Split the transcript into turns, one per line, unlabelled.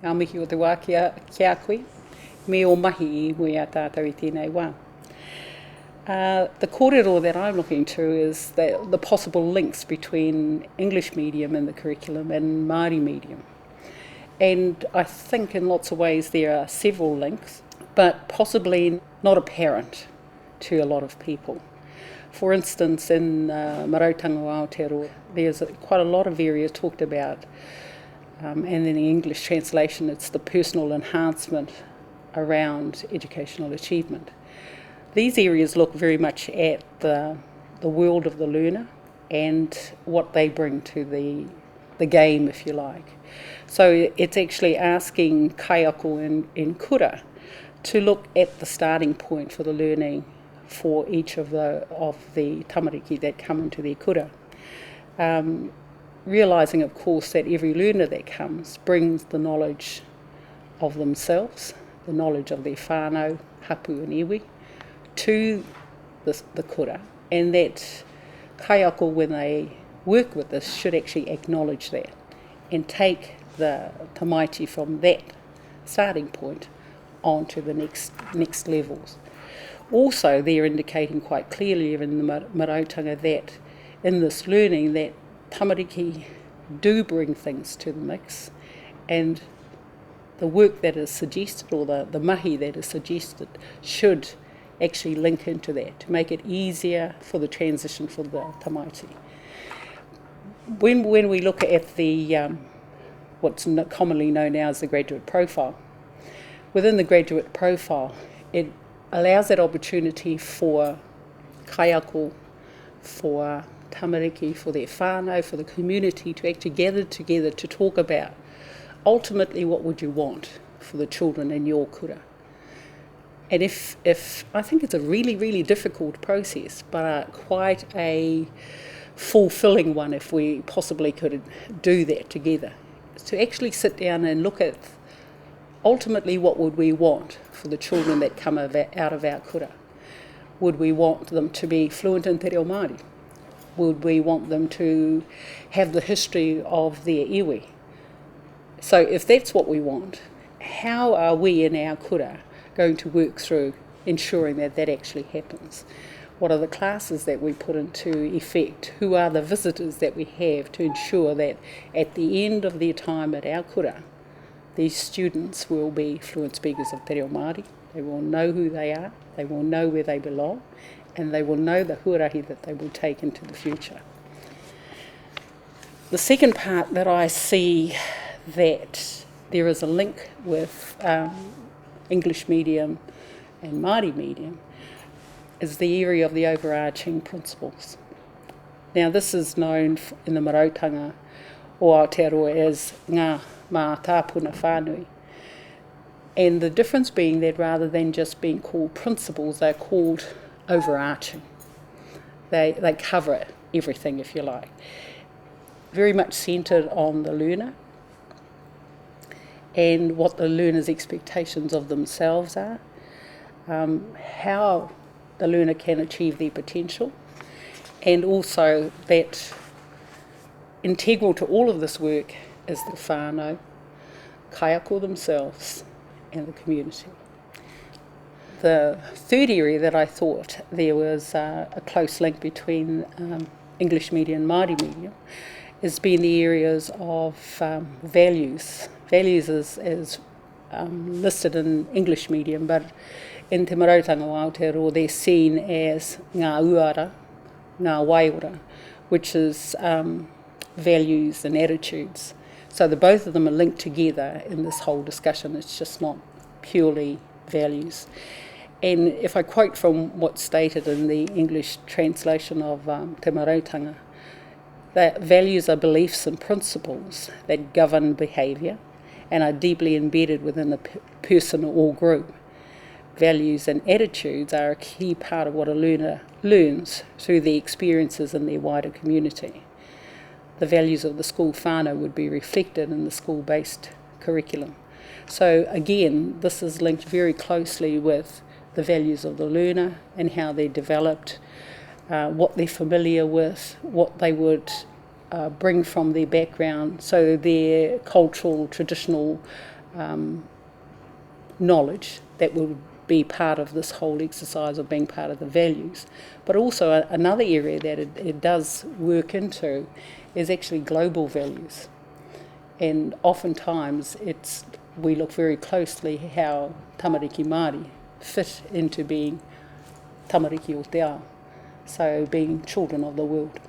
ngā mihi o te wā kia koe, me o mahi I mui a tātou I tēnei wā. The kōrero that I'm looking to is the possible links between English medium in the curriculum and Māori medium. And I think in lots of ways there are several links, but possibly not apparent to a lot of people. For instance, in Marautanga o Aotearoa, there's quite a lot of areas talked about, and in the English translation it's the personal enhancement around educational achievement. These areas look very much at the world of the learner and what they bring to the game, if you like. So it's actually asking kaiako and kura to look at the starting point for the learning for each of the tamariki that come into their kura. Realising, of course, that every learner that comes brings the knowledge of themselves, the knowledge of their whānau, hapu and iwi, to the kura, and that kaiako, when they work with this, should actually acknowledge that and take the tamaiti from that starting point on to the next levels. Also, they're indicating quite clearly in the Marautanga that in this learning that tamariki do bring things to the mix, and the work that is suggested, or the mahi that is suggested, should actually link into that to make it easier for the transition for the tamaiti. When we look at the what's commonly known now as the graduate profile, within the graduate profile, it allows that opportunity for kaiako, for tamariki, for their whānau, for the community to actually gather together to talk about ultimately what would you want for the children in your kura. And if I think it's a really, really difficult process, but quite a fulfilling one if we possibly could do that together, to actually sit down and look at ultimately what would we want for the children that come out of our kura. Would we want them to be fluent in te reo Māori? Would we want them to have the history of their iwi? So if that's what we want, how are we in our kura going to work through ensuring that that actually happens? What are the classes that we put into effect? Who are the visitors that we have to ensure that at the end of their time at our kura, these students will be fluent speakers of te reo Māori. They will know who they are, they will know where they belong, and they will know the huarahi that they will take into the future. The second part that I see that there is a link with English medium and Māori medium is the area of the overarching principles. Now this is known in the Marautanga o Aotearoa as ngā mā tāpuna whānui. And the difference being that rather than just being called principles, they're called overarching. They cover everything, if you like. Very much centred on the learner and what the learner's expectations of themselves are, how the learner can achieve their potential, and also that integral to all of this work is the whānau, kaiako themselves, and the community. The third area that I thought there was a close link between English medium and Māori medium has been the areas of values. Values is listed in English medium, but in te Marautanga o Aotearoa they're seen as ngā uara, ngā waiora, which is values and attitudes. So the both of them are linked together in this whole discussion. It's just not purely values. And if I quote from what's stated in the English translation of te Marautanga, that values are beliefs and principles that govern behaviour and are deeply embedded within a person or group. Values and attitudes are a key part of what a learner learns through their experiences in their wider community. The values of the school whānau would be reflected in the school-based curriculum. So again, this is linked very closely with the values of the learner and how they're developed, what they're familiar with, what they would bring from their background, so their cultural, traditional knowledge that will be part of this whole exercise of being part of the values. But also another area that it does work into is actually global values. And oftentimes we look very closely how tamariki Māori fit into being tamariki o te ao, so being children of the world.